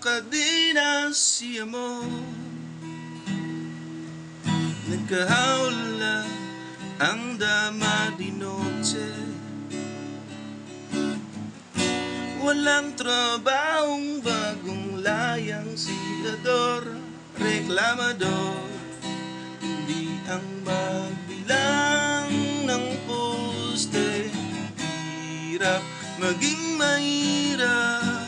kadinasya mo. Nagkahawla ang dama di noche, walang trabahong bagong layang silador, reklamador. Hindi ang magbilang ng poste, hirap maging mahirap.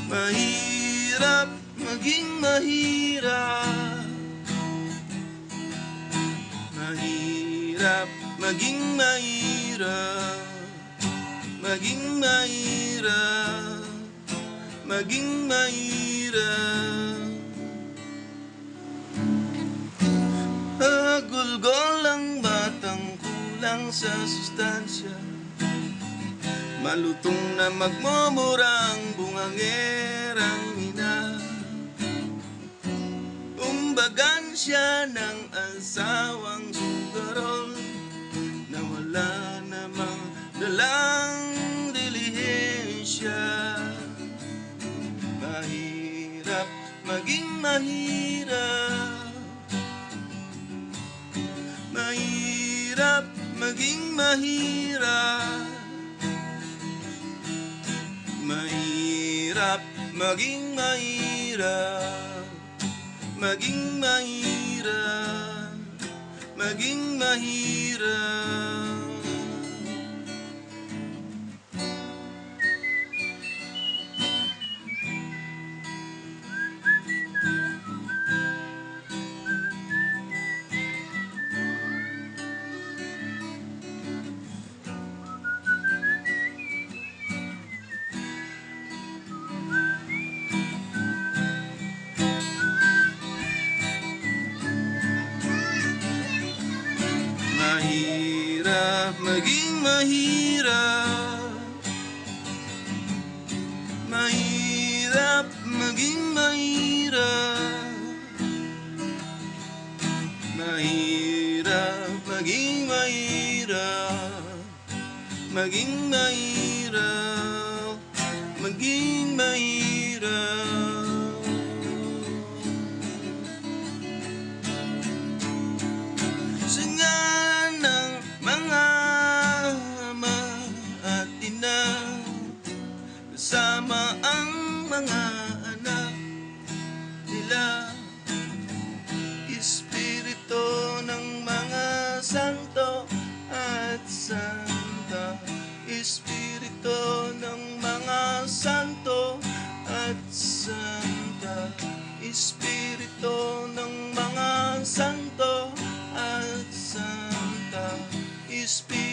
Mahirap maging mahirap. Mahirap maging mahirap. Maging mahirap. Maging mahirap. Agulgol ang batang kulang sa sustansya, malutong na magmumurang bungangerang ina. Umbagan siya ng asawang sugarol na wala namang dalang dilihensya. Mahirap maging mahirap. Mahirap maging mahirap. Mahirap maging mahirap. Maging mahirap. Maging mahirap. Mahirap maging mahirap. Mahirap maging mahirap. Mahirap maging mahirap. Maging mahirap. Maging mahirap. Singa ng mga ama at ina, kasama ang mga anak nila. Espiritu ng mga santo at santa. Espiritu ng mga santo at santa. Espiritu ng mga santo at santa. Espiritu